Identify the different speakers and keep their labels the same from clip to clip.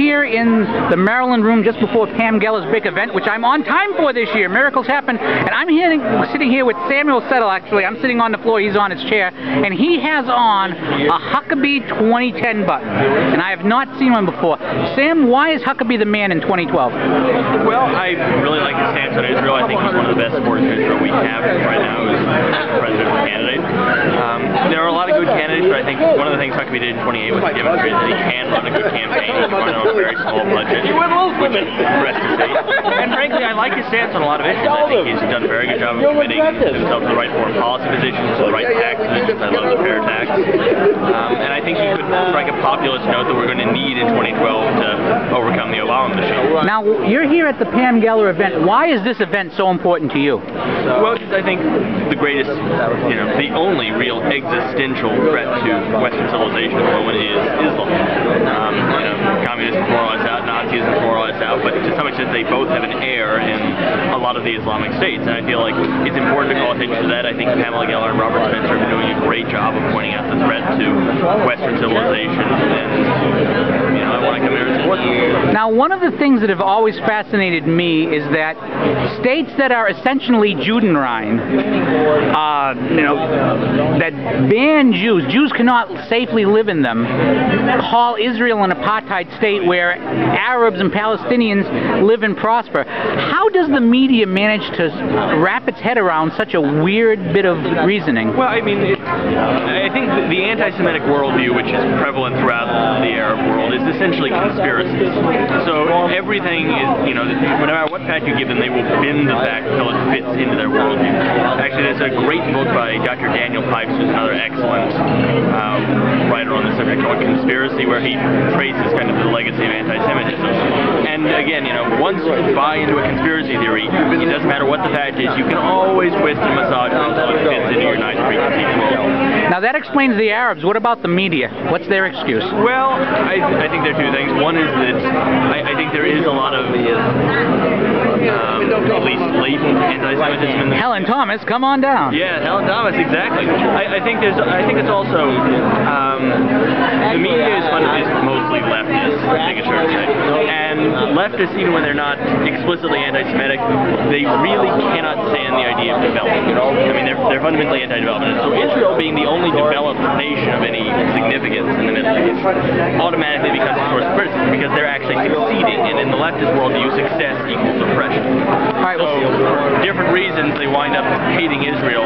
Speaker 1: here in the Maryland room just before Pam Geller's big event, which I'm on time for this year. Miracles happen. And I'm sitting here with Samuel Settle, actually. I'm sitting on the floor. He's on his chair. And he has on a Huckabee 2010 button. And I have not seen one before. Sam, why is Huckabee the man in 2012?
Speaker 2: Well, I really like his stance on Israel. I think he's one of the best supporters of Israel we have right now as presidential candidate. There are a lot of good candidates, but I think one of the things Huckabee did in 28 was to demonstrate that he can run a good campaign. He can run it on a very small budget, which is the rest to say. And frankly, I like his stance on a lot of issues. I think he's done a very good job of committing himself to the right foreign policy positions, to the right tax positions. I love the fair tax. And I think he could strike a populist note that we're going to need in 2012 to overcome the Obama machine.
Speaker 1: Now, you're here at the Pam Geller event. Why is this event so important to you?
Speaker 2: Well, because I think the greatest, the only real existential threat to Western civilization at the moment is Islam. Communists are more or less out, Nazis are more or less out, but to some extent they both have an heir in a lot of the Islamic states, and I feel like it's important to call attention to that. I think Pamela Geller and Robert Spencer have been doing a great job of pointing out the threat to Western civilization, and I want to come here and support them.
Speaker 1: Now, one of the things that have always fascinated me is that states that are essentially Judenrein, that ban Jews cannot safely live in them, call Israel an apartheid state where Arabs and Palestinians live and prosper. How does the media manage to wrap its head around such a weird bit of reasoning?
Speaker 2: Well, I mean, I think the anti-Semitic worldview, which is prevalent throughout the Arab world, is essentially conspiracies. So everything is, no matter what fact you give them, they will bend the fact until it fits into their worldview. Actually, there's a great book by Dr. Daniel Pipes, who's another excellent writer on the subject called Conspiracy, where he traces kind of the legacy of anti-Semitism. And again, once you buy into a conspiracy theory, it doesn't matter what the fact is, you can always twist and massage it until it fits into your nice preconceived world.
Speaker 1: Now that explains the Arabs. What about the media? What's their excuse?
Speaker 2: Well, I think there are two things. One is that I think there is a lot of at least latent anti-Semitism in the
Speaker 1: Helen Thomas, come on down.
Speaker 2: Yeah, Helen Thomas, exactly. I think it's also the media is mostly leftist, I think it's fair to say. And leftists, even when they're not explicitly anti-Semitic, they really cannot stand the idea of development. I mean, they're fundamentally anti-development. So Israel being the only developed nation of any significance in the Middle East automatically becomes a source of criticism because they're actually succeeding. And in the leftist worldview, success equals oppression. So for different reasons, they wind up hating Israel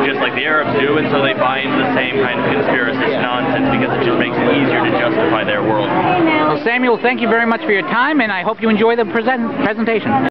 Speaker 2: just like the Arabs do, and so they buy into the same kind of conspiracist nonsense because it just makes it easier to justify their world.
Speaker 1: Well, Samuel, thank you very much for your time, and I hope you enjoy the presentation.